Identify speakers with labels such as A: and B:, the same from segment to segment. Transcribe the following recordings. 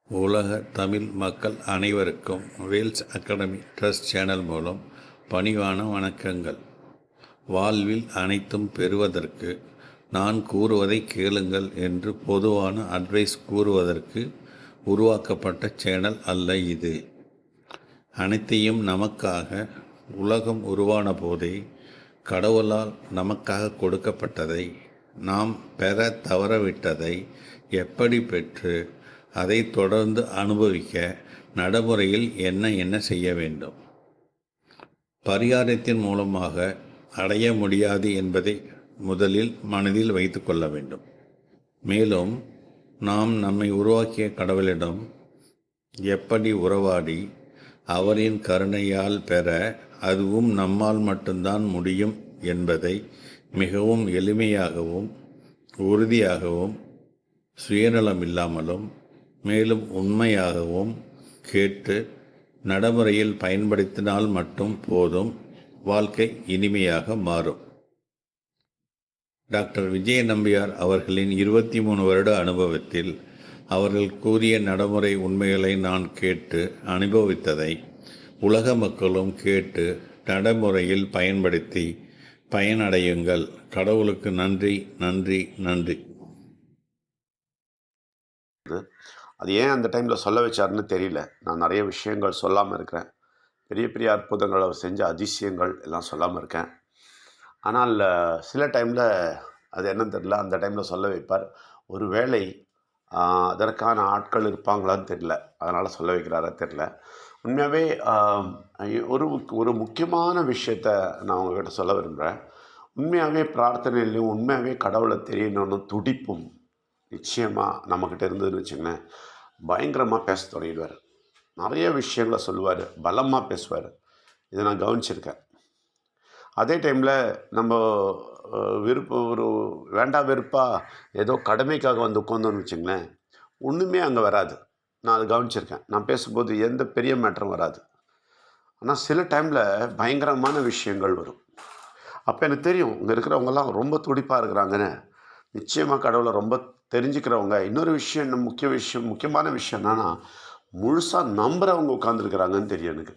A: உலக தமிழ் மக்கள் அனைவருக்கும் வேல்ஸ் அகாடமி ட்ரஸ்ட் சேனல் மூலம் பணிவான வணக்கங்கள். வாழ்வில் அனைத்தும் பெறுவதற்கு நான் கூறுவதை கேளுங்கள் என்று பொதுவான அட்வைஸ் கூறுவதற்கு உருவாக்கப்பட்ட சேனல் அல்ல இது. அனைத்தையும் நமக்காக உலகம் உருவான போதே கடவுளால் நமக்காக கொடுக்கப்பட்டதை நாம் பெற தவறவிட்டதை எப்படி பெற்று அதை தொடர்ந்து அனுபவிக்க நடைமுறையில் என்ன செய்ய வேண்டும், பரிகாரத்தின் மூலமாக அடைய முடியாது என்பதை முதலில் மனதில் வைத்து கொள்ள வேண்டும். மேலும் நாம் நம்மை உருவாக்கிய கடவுளிடம் எப்படி உறவாடி அவரின் கருணையால் பெற அதுவும் நம்மால் மட்டும்தான் முடியும் என்பதை மிகவும் எளிமையாகவும் உறுதியாகவும் சுயநலம் இல்லாமலும் மேலும் உண்மையாகவும் கேட்டு நடைமுறையில் பயன்படுத்தினால் மட்டும் போதும், வாழ்க்கை இனிமையாக மாறும். டாக்டர் விஜய நம்பியார் அவர்களின் 23 வருட அனுபவத்தில் அவர்கள் கூறிய நடைமுறை உண்மைகளை நான் கேட்டு அனுபவித்ததை உலக மக்களும் கேட்டு நடைமுறையில் பயன்படுத்தி பயனடையுங்கள். கடவுளுக்கு நன்றி, நன்றி, நன்றி.
B: அது ஏன் அந்த டைமில் சொல்ல வச்சாருன்னு தெரியல. நான் நிறைய விஷயங்கள் சொல்லாமல் இருக்கிறேன். பெரிய பெரிய அற்புதங்கள் அவர் செஞ்ச அதிசயங்கள் எல்லாம் சொல்லாமல் இருக்கேன். ஆனால் சில டைமில் அது என்னன்னு தெரியல, அந்த டைமில் சொல்ல வைப்பார். ஒரு வேளை அதற்கான ஆட்கள் இருப்பாங்களான்னு தெரியல, அதனால் சொல்ல வைக்கிறாரா தெரியல. உண்மையாகவே ஒரு ஒரு முக்கியமான விஷயத்த நான் உங்கள்கிட்ட சொல்ல விரும்புகிறேன். உண்மையாகவே பிரார்த்தனையிலையும் உண்மையாகவே கடவுளை தெரியணும்னு துடிப்பும் நிச்சயமாக நம்மக்கிட்ட இருந்ததுன்னு வச்சுங்களேன், பயங்கரமாக பேச தொடங்கிடுவார். நிறைய விஷயங்களை சொல்லுவார், பலமாக பேசுவார். இதை நான் கவனிச்சிருக்கேன். அதே டைமில் நம்ம விருப்பம் ஒரு வேண்டா வெறுப்பாக ஏதோ கடமைக்காக வந்து உட்காந்தோன்னு வச்சுங்களேன், ஒன்றுமே அங்கே வராது. நான் அதை கவனிச்சிருக்கேன். நான் பேசும்போது எந்த பெரிய மேட்டரும் வராது. ஆனால் சில டைமில் பயங்கரமான விஷயங்கள் வரும். அப்போ எனக்கு தெரியும், இங்கே இருக்கிறவங்கெல்லாம் ரொம்ப துடிப்பாக இருக்கிறாங்கன்னு. நிச்சயமாக கடவுளை ரொம்ப தெரிஞ்சுக்கிறவங்க. இன்னொரு விஷயம், முக்கியமான விஷயம் என்னன்னா, முழுசாக நம்புகிறவங்க உட்காந்துருக்குறாங்கன்னு தெரியும் எனக்கு.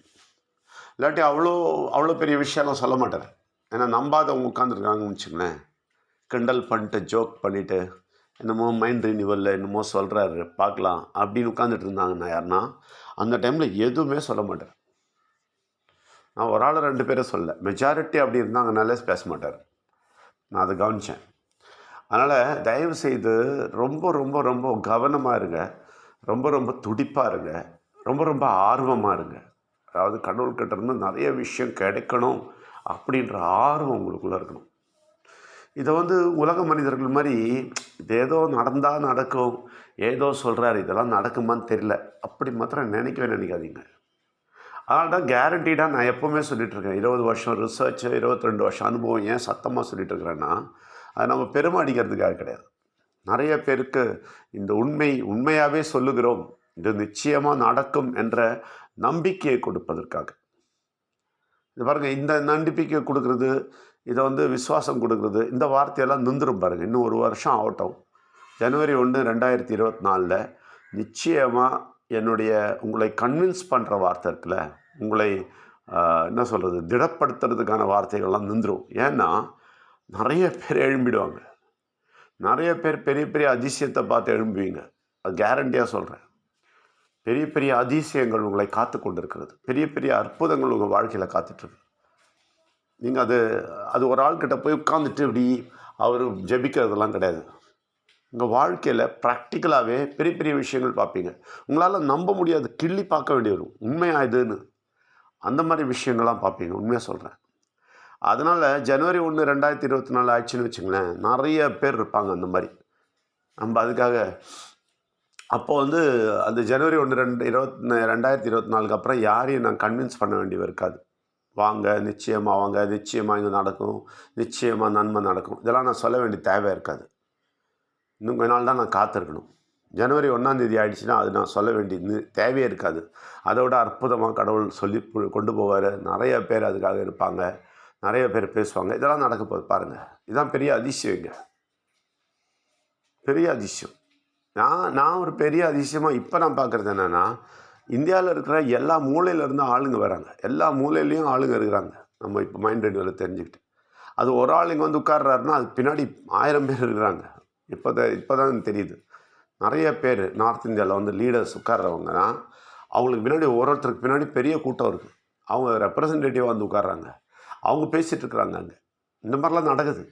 B: இல்லாட்டி அவ்வளோ பெரிய விஷயம்லாம் சொல்ல மாட்டேன். ஏன்னா நம்பாதவங்க உட்காந்துருக்காங்கன்னு வச்சுங்களேன், கிண்டல் பண்ணிட்டு ஜோக் பண்ணிவிட்டு என்னமோ மைண்ட் ரினியூவலில் என்னமோ சொல்கிறாரு பார்க்கலாம் அப்படின்னு உட்காந்துட்டு இருந்தாங்கன்னா யாருன்னா, அந்த டைமில் எதுவுமே சொல்ல மாட்டேன். நான் ஒரு ஆள் 2 பேரை சொல்ல, மெஜாரிட்டி அப்படி இருந்தாங்கனாலே பேச மாட்டார். நான் அதை கவனித்தேன். அதனால் தயவு செய்து ரொம்ப ரொம்ப ரொம்ப கவனமாக இருங்க. ரொம்ப ரொம்ப துடிப்பாக இருங்க. ரொம்ப ரொம்ப ஆர்வமாக இருங்க. அதாவது கடவுள்கிட்ட இருந்து நிறைய விஷயம் கிடைக்கணும் அப்படின்ற ஆர்வம் உங்களுக்குள்ளே இருக்கணும். இதை உலக மனிதர்கள் மாதிரி இது ஏதோ நடந்தால் நடக்கும், ஏதோ சொல்கிறாரு, இதெல்லாம் நடக்குமான்னு தெரியல, அப்படி மாத்திரம் நினைக்காதீங்க. அதனால தான் கேரண்டீடாக நான் எப்போவுமே சொல்லிகிட்ருக்கேன், 20 வருஷம் ரிசர்ச்சு, 22 வருஷம் அனுபவம். ஏன் சத்தமாக சொல்லிகிட்ருக்கிறேன்னா, அது நம்ம பெருமை அடிக்கிறதுக்காக கிடையாது. நிறைய பேருக்கு இந்த உண்மையாகவே சொல்லுகிறோம், இது நிச்சயமாக நடக்கும் என்ற நம்பிக்கையை கொடுப்பதற்காக. இது பாருங்கள், இந்த நம்பிக்கை கொடுக்குறது, இதை விசுவாசம் கொடுக்குறது, இந்த வார்த்தையெல்லாம் நின்றுடும் பாருங்கள். இன்னும் 1 வருஷம் ஆகட்டும். ஜனவரி 1, 2024 நிச்சயமாக என்னுடைய உங்களை கன்வின்ஸ் பண்ணுற வார்த்தை இருக்குல்ல, உங்களை என்ன சொல்கிறது, திடப்படுத்துறதுக்கான வார்த்தைகள்லாம் நின்றுடும். ஏன்னா நிறைய பேர் எழும்பிடுவாங்க. நிறைய பேர் பெரிய பெரிய அதிசயத்தை பார்த்து எழும்புவீங்க. அது கேரண்டியாக சொல்கிறேன். பெரிய பெரிய அதிசயங்கள் உங்களை காத்து கொண்டு இருக்கிறது. பெரிய பெரிய அற்புதங்கள் உங்கள் வாழ்க்கையில் காத்துட்ருக்கு. நீங்கள் அது ஒரு ஆள்கிட்ட போய் உட்காந்துட்டு இப்படி அவர் ஜெபிக்கிறதெல்லாம் கிடையாது. உங்கள் வாழ்க்கையில் ப்ராக்டிக்கலாகவே பெரிய பெரிய விஷயங்கள் பார்ப்பீங்க. உங்களால் நம்ப முடியாது, கிள்ளி பார்க்க வேண்டி வரும், உண்மையாக இதுன்னு. அந்த மாதிரி விஷயங்கள்லாம் பார்ப்பீங்க. உண்மையாக சொல்கிறேன். அதனால் ஜனவரி 1, 2024 ஆயிடுச்சுன்னு வச்சுங்களேன், நிறைய பேர் இருப்பாங்க அந்த மாதிரி. நம்ம அதுக்காக அப்போ அந்த ஜனவரி 1, 2024 அப்புறம் யாரையும் நான் கன்வின்ஸ் பண்ண வேண்டியது இருக்காது. வாங்க, நிச்சயமாக வாங்க, நிச்சயமாக இங்கே நடக்கும், நிச்சயமாக நன்மை நடக்கும், இதெல்லாம் நான் சொல்ல வேண்டிய தேவை இருக்காது. இன்னும் கொஞ்ச நாள் தான் நான் காத்திருக்கணும். ஜனவரி 1 ஆகிடுச்சுன்னா அது நான் சொல்ல வேண்டிய தேவையே இருக்காது. அதோட அற்புதமாக கடவுள் சொல்லி கொண்டு போவார். நிறைய பேர் அதுக்காக இருப்பாங்க, நிறைய பேர் பேசுவாங்க. இதெல்லாம் நடக்க போகுது பாருங்கள். இதுதான் பெரிய அதிசயங்க, பெரிய அதிசயம். நான் ஒரு பெரிய அதிசயமாக இப்போ நான் பார்க்குறது என்னென்னா, இந்தியாவில் இருக்கிற எல்லா மூலையிலேருந்து ஆளுங்க வராங்க. எல்லா மூலையிலையும் ஆளுங்க இருக்கிறாங்க. நம்ம இப்போ மைண்ட் ரெனியூவலில் தெரிஞ்சுக்கிட்டு. அது ஒரு ஆள் இங்கே வந்து உட்கார்றாருன்னா, அதுக்கு பின்னாடி 1000 பேர் இருக்கிறாங்க. இப்போ தான் தெரியுது. நிறைய பேர் நார்த் இந்தியாவில் வந்து லீடர்ஸ் உட்கார்றவங்கன்னா, அவங்களுக்கு பின்னாடி ஒருத்தருக்கு பின்னாடி பெரிய கூட்டம் இருக்குது. அவங்க ரெப்ரசன்டேட்டிவாக வந்து உட்கார்றாங்க. அவங்க பேசிகிட்டு இருக்கிறாங்க அங்கே. இந்த மாதிரிலாம் நடக்குது.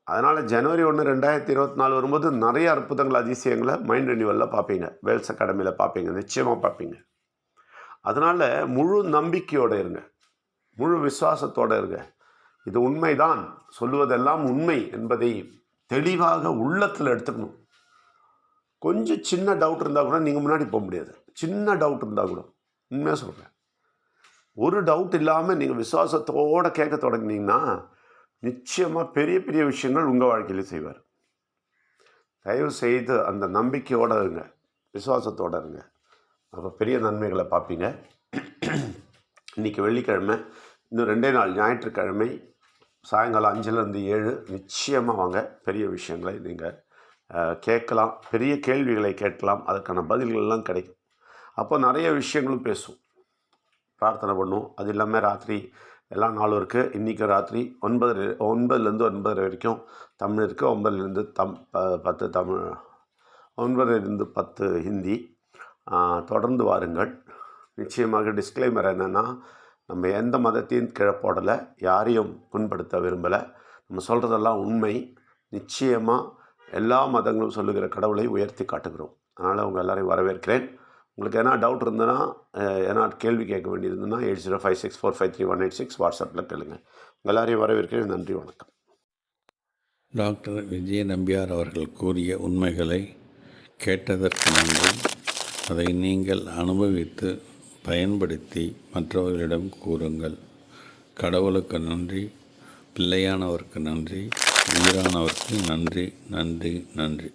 B: அதனால் ஜனவரி 1, 2024 வரும்போது நிறைய அற்புதங்கள், அதிசயங்களை மைண்ட் ரெனியூவலில் பார்ப்பீங்க. வேல்ஸ் அகாடமியில் பார்ப்பீங்க. நிச்சயமாக பார்ப்பீங்க. அதனால் முழு நம்பிக்கையோடு இருங்க. முழு விசுவாசத்தோடு இருங்க. இது உண்மைதான், சொல்லுவதெல்லாம் உண்மை என்பதை தெளிவாக உள்ளத்தில் எடுத்துக்கணும். கொஞ்சம் சின்ன டவுட் இருந்தால் கூட நீங்கள் முன்னாடி போக முடியாது. சின்ன டவுட் இருந்தால் கூட, உண்மையாக சொல்கிறேன், ஒரு டவுட் இல்லாமல் நீங்கள் விசுவாசத்தோடு கேட்க தொடங்கினீங்கன்னா நிச்சயமாக பெரிய பெரிய விஷயங்கள் உங்கள் வாழ்க்கையில் செய்வார். தயவு செய்து அந்த நம்பிக்கையோடு இருங்க, விசுவாசத்தோடு இருங்க. அப்போ பெரிய நன்மைகளை பார்ப்பீங்க. இன்றைக்கி வெள்ளிக்கிழமை, இன்னும் 2 நாள் ஞாயிற்றுக்கிழமை சாயங்காலம் 5லேருந்து 7 நிச்சயமாக வாங்க. பெரிய விஷயங்களை நீங்கள் கேட்கலாம், பெரிய கேள்விகளை கேட்கலாம், அதற்கான பதில்கள்லாம் கிடைக்கும். அப்போ நிறைய விஷயங்களும் பேசும், பிரார்த்தனை பண்ணுவோம். அது இல்லாமல் ராத்திரி எல்லா நாளும் இருக்குது. இன்றைக்கி ராத்திரி 9லேருந்து 9:30 வரைக்கும் தமிழ் இருக்குது. 9லேருந்து 10 தமிழ், 9லேருந்து 10 ஹிந்தி. தொடர்ந்து வாருங்கள். நிச்சயமாக டிஸ்க்ளைமர் என்னென்னா, நம்ம எந்த மதத்தையும் கீழே போடலை, யாரையும் புண்படுத்த விரும்பலை. நம்ம சொல்கிறதெல்லாம் உண்மை. நிச்சயமாக எல்லா மதங்களும் சொல்லுகிற கடவுளை உயர்த்தி காட்டுகிறோம். அதனால் உங்கள் எல்லோரையும் வரவேற்கிறேன். உங்களுக்கு எதனா டவுட் இருந்ததுன்னா, எதனா கேள்வி கேட்க வேண்டியிருந்ததுன்னா 8056453186 வாட்ஸ்அப்பில் கேளுங்க. உங்கள் எல்லோரையும் வரவேற்கிறேன். நன்றி, வணக்கம்.
A: டாக்டர் விஜய நம்பியார் அவர்கள் கூறிய உண்மைகளை கேட்டதற்கு நன்றி. அதை நீங்கள் அனுபவித்து பயன்படுத்தி மற்றவர்களிடம் கூறுங்கள். கடவுளுக்கு நன்றி, பிள்ளையானவருக்கு நன்றி, உயிரானவருக்கு நன்றி, நன்றி, நன்றி.